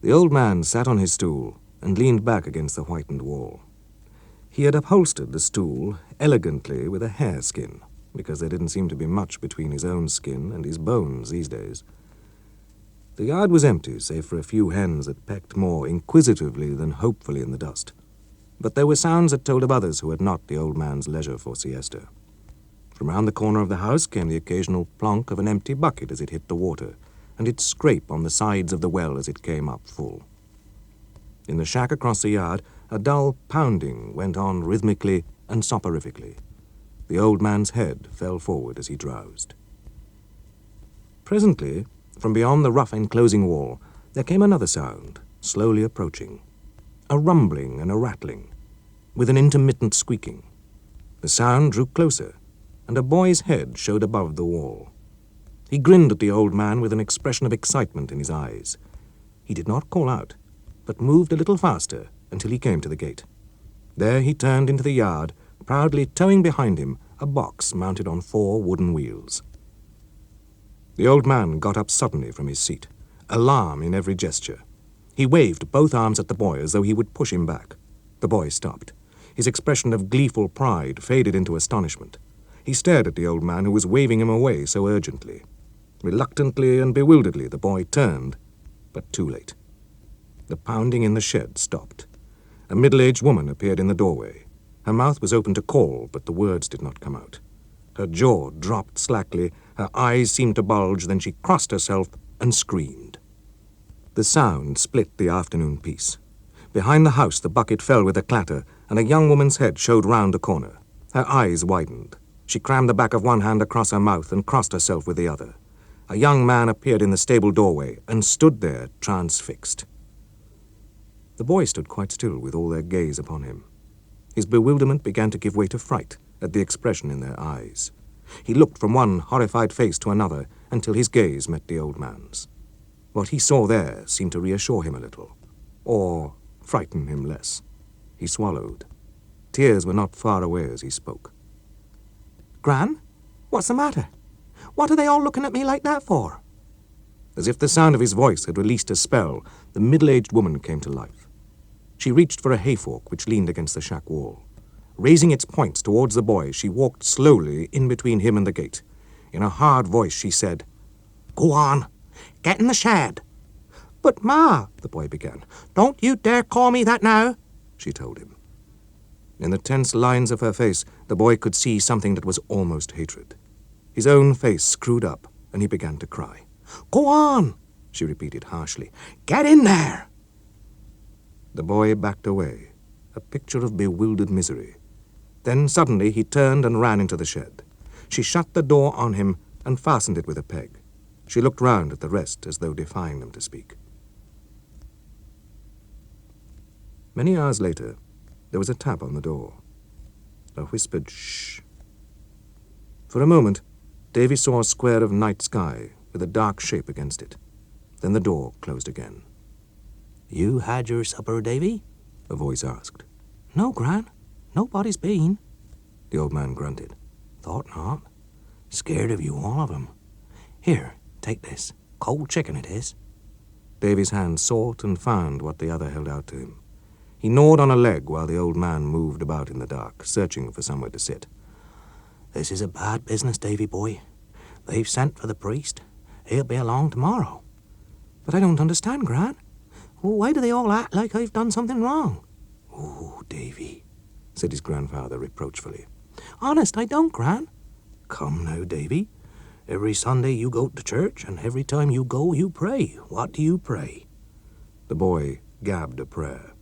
The old man sat on his stool and leaned back against the whitened wall. He had upholstered the stool elegantly with a hare skin, because there didn't seem to be much between his own skin and his bones these days. The yard was empty, save for a few hens that pecked more inquisitively than hopefully in the dust. But there were sounds that told of others who had not the old man's leisure for siesta. From round the corner of the house came the occasional plonk of an empty bucket as it hit the water, and its scrape on the sides of the well as it came up full. In the shack across the yard, a dull pounding went on rhythmically and soporifically. The old man's head fell forward as he drowsed. Presently, from beyond the rough enclosing wall, there came another sound, slowly approaching. A rumbling and a rattling, with an intermittent squeaking. The sound drew closer, and a boy's head showed above the wall. He grinned at the old man with an expression of excitement in his eyes. He did not call out, but moved a little faster until he came to the gate. There he turned into the yard, proudly towing behind him a box mounted on 4 wooden wheels. The old man got up suddenly from his seat, alarm in every gesture. He waved both arms at the boy as though he would push him back. The boy stopped. His expression of gleeful pride faded into astonishment. He stared at the old man who was waving him away so urgently. Reluctantly and bewilderedly the boy turned, but too late. The pounding in the shed stopped. A middle-aged woman appeared in the doorway. Her mouth was open to call, but the words did not come out. Her jaw dropped slackly, her eyes seemed to bulge, then she crossed herself and screamed. The sound split the afternoon peace. Behind the house the bucket fell with a clatter, and a young woman's head showed round a corner. Her eyes widened. She crammed the back of one hand across her mouth and crossed herself with the other. A young man appeared in the stable doorway and stood there transfixed. The boy stood quite still with all their gaze upon him. His bewilderment began to give way to fright at the expression in their eyes. He looked from one horrified face to another until his gaze met the old man's. What he saw there seemed to reassure him a little, or frighten him less. He swallowed. Tears were not far away as he spoke. "Gran, what's the matter? What are they all looking at me like that for?" As if the sound of his voice had released a spell, the middle-aged woman came to life. She reached for a hayfork which leaned against the shack wall. Raising its points towards the boy, she walked slowly in between him and the gate. In a hard voice she said, "Go on, get in the shed." "But, Ma," the boy began. "don't you dare call me that now," she told him. In the tense lines of her face, the boy could see something that was almost hatred. His own face screwed up, and he began to cry. "Go on," she repeated harshly. "Get in there." The boy backed away, a picture of bewildered misery. Then suddenly he turned and ran into the shed. She shut the door on him and fastened it with a peg. She looked round at the rest as though defying them to speak. Many hours later, there was a tap on the door. A whispered shh. For a moment, Davy saw a square of night sky with a dark shape against it. Then the door closed again. "You had your supper, Davy?" a voice asked. "No, Gran. Nobody's been." The old man grunted. "Thought not. Scared of you, all of 'em. Here, take this. Cold chicken it is." Davy's hand sought and found what the other held out to him. He gnawed on a leg while the old man moved about in the dark, searching for somewhere to sit. "This is a bad business, Davy boy. They've sent for the priest. He'll be along tomorrow." "But I don't understand, Gran. Why do they all act like I've done something wrong?" "Oh, Davy," said his grandfather reproachfully. "Honest, I don't, Gran." "Come now, Davy. Every Sunday you go to church, and every time you go you pray. What do you pray?" The boy gabbed a prayer.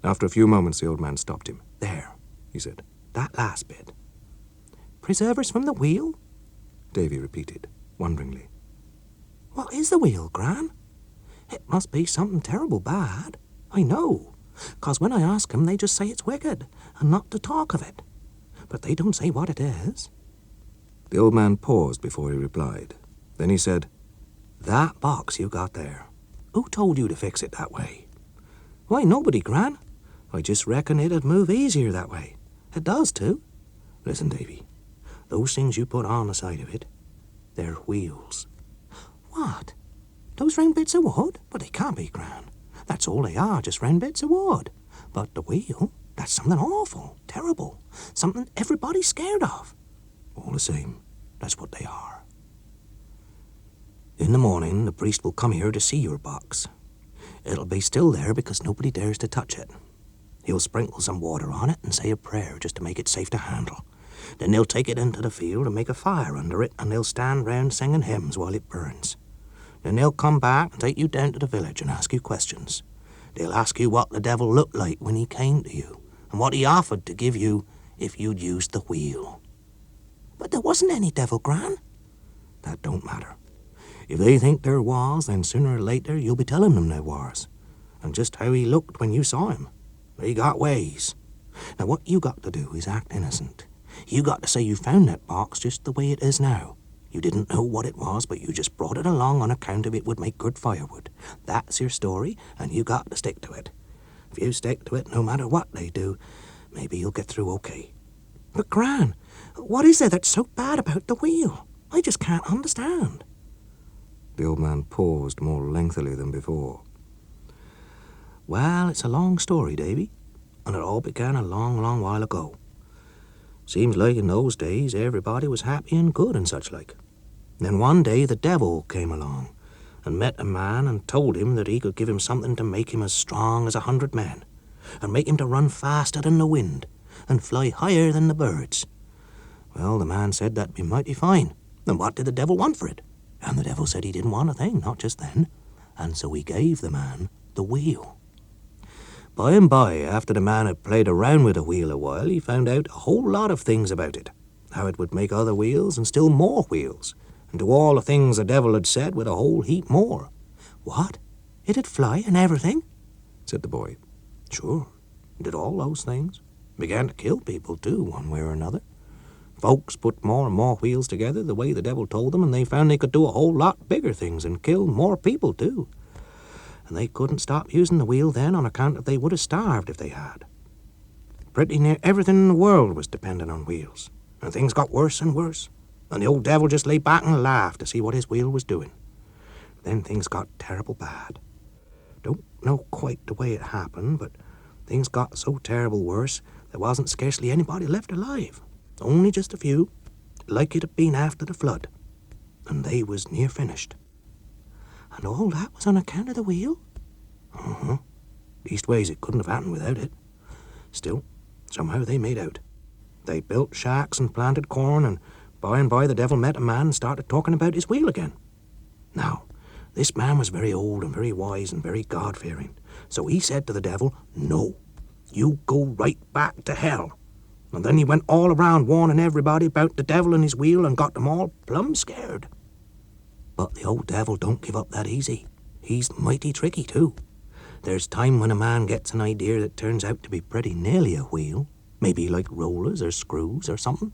After a few moments, the old man stopped him. "There," he said. "that last bit." "Preserve us from the wheel?" Davy repeated, wonderingly. "What is the wheel, Gran? It must be something terrible bad. I know, 'cause when I ask 'em, they just say it's wicked, and not to talk of it. But they don't say what it is." The old man paused before he replied. Then he said, "That box you got there, who told you to fix it that way?" "Why, nobody, Gran. I just reckon it'd move easier that way. It does, too. Listen, Davy, those things you put on the side of it, they're wheels." "What? Those round bits of wood? But they can't be, Gran. That's all they are, just round bits of wood. But the wheel, that's something awful, terrible, something everybody's scared of. All the same, that's what they are. In the morning, the priest will come here to see your box. It'll be still there because nobody dares to touch it. He'll sprinkle some water on it and say a prayer just to make it safe to handle. Then they'll take it into the field and make a fire under it, and they'll stand round singing hymns while it burns. Then they'll come back and take you down to the village and ask you questions. They'll ask you what the devil looked like when he came to you, and what he offered to give you if you'd used the wheel. But there wasn't any devil, Gran. That don't matter. If they think there was, then sooner or later you'll be telling them there was, and just how he looked when you saw him. He got ways. Now what you got to do is act innocent. You got to say you found that box just the way it is now. You didn't know what it was, but you just brought it along on account of it would make good firewood. That's your story, and you got to stick to it. If you stick to it, no matter what they do, maybe you'll get through okay. But Gran, what is there that's so bad about the wheel? I just can't understand. The old man paused more lengthily than before. Well, it's a long story, Davy, and it all began a long, long while ago. Seems like in those days everybody was happy and good and such like. Then one day the devil came along and met a man and told him that he could give him something to make him as strong as 100 men, and make him to run faster than the wind and fly higher than the birds. Well, the man said that'd be mighty fine. Then what did the devil want for it? And the devil said he didn't want a thing, not just then. And so he gave the man the wheel. By and by, after the man had played around with the wheel a while, he found out a whole lot of things about it. How it would make other wheels and still more wheels, and do all the things the devil had said with a whole heap more. What? It'd fly and everything? Said the boy. Sure, it did all those things. Began to kill people too, one way or another. Folks put more and more wheels together the way the devil told them, and they found they could do a whole lot bigger things and kill more people too. And they couldn't stop using the wheel then on account of they would have starved if they had. Pretty near everything in the world was dependent on wheels, and things got worse and worse, and the old devil just lay back and laughed to see what his wheel was doing. Then things got terrible bad. Don't know quite the way it happened, but things got so terrible worse there wasn't scarcely anybody left alive. Only just a few, like it had been after the flood, and they was near finished. And all that was on account of the wheel? Uh-huh. Leastways, it couldn't have happened without it. Still, somehow they made out. They built shacks and planted corn, and by the devil met a man and started talking about his wheel again. Now, this man was very old and very wise and very God-fearing, so he said to the devil, "No, you go right back to hell." And then he went all around warning everybody about the devil and his wheel and got them all plumb scared. But the old devil don't give up that easy. He's mighty tricky, too. There's time when a man gets an idea that turns out to be pretty nearly a wheel, maybe like rollers or screws or something,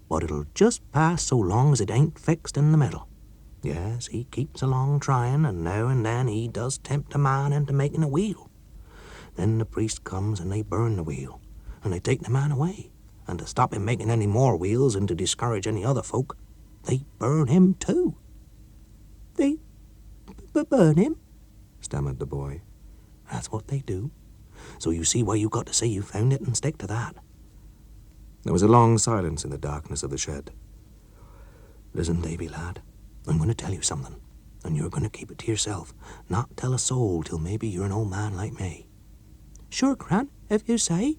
but it'll just pass so long as it ain't fixed in the middle. Yes, he keeps along trying, and now and then he does tempt a man into making a wheel. Then the priest comes and they burn the wheel, and they take the man away, and to stop him making any more wheels and to discourage any other folk, they burn him too. They burn him? Stammered the boy. That's what they do. So you see why you got to say you found it and stick to that. There was a long silence in the darkness of the shed. Listen, Davy, lad, I'm going to tell you something, and you're going to keep it to yourself, not tell a soul till maybe you're an old man like me. Sure, Gran, if you say.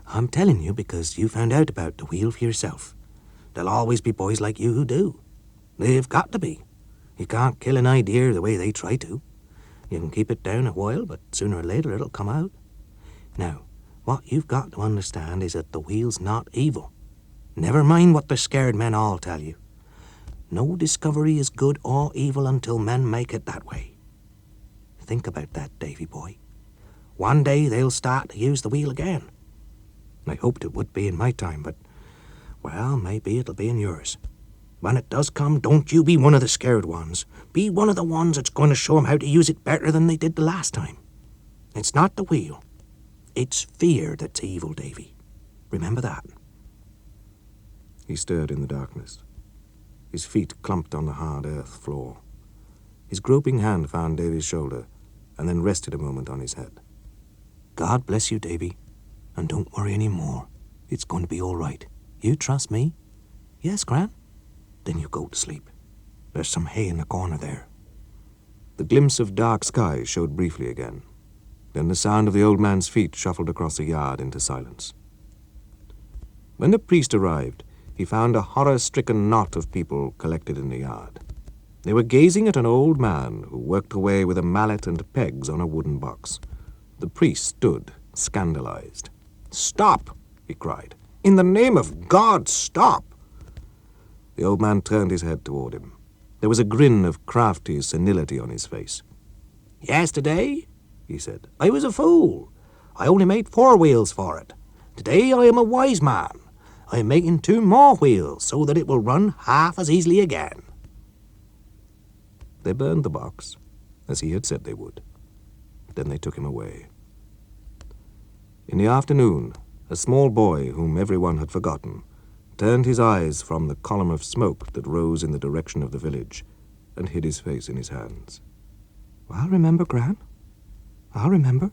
I'm telling you because you found out about the wheel for yourself. There'll always be boys like you who do. They've got to be. You can't kill an idea the way they try to. You can keep it down a while, but sooner or later it'll come out. Now, what you've got to understand is that the wheel's not evil. Never mind what the scared men all tell you. No discovery is good or evil until men make it that way. Think about that, Davy boy. One day they'll start to use the wheel again. I hoped it would be in my time, but, well, maybe it'll be in yours. When it does come, don't you be one of the scared ones. Be one of the ones that's going to show 'em how to use it better than they did the last time. It's not the wheel. It's fear that's evil, Davy. Remember that. He stirred in the darkness. His feet clumped on the hard earth floor. His groping hand found Davy's shoulder, and then rested a moment on his head. God bless you, Davy. And don't worry any more. It's going to be all right. You trust me? Yes, Gran? Then you go to sleep. There's some hay in the corner there. The glimpse of dark sky showed briefly again. Then the sound of the old man's feet shuffled across the yard into silence. When the priest arrived, he found a horror-stricken knot of people collected in the yard. They were gazing at an old man who worked away with a mallet and pegs on a wooden box. The priest stood, scandalized. "Stop!" he cried. "In the name of God, stop!" The old man turned his head toward him. There was a grin of crafty senility on his face. "Yesterday," he said, "I was a fool. I only made 4 wheels for it. Today I am a wise man. I am making 2 more wheels so that it will run half as easily again." They burned the box, as he had said they would. Then they took him away. In the afternoon, a small boy whom everyone had forgotten turned his eyes from the column of smoke that rose in the direction of the village and hid his face in his hands. "I'll remember, Gran. I'll remember.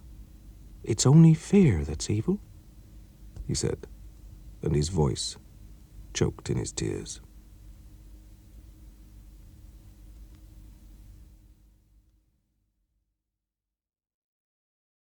It's only fear that's evil," he said, and his voice choked in his tears.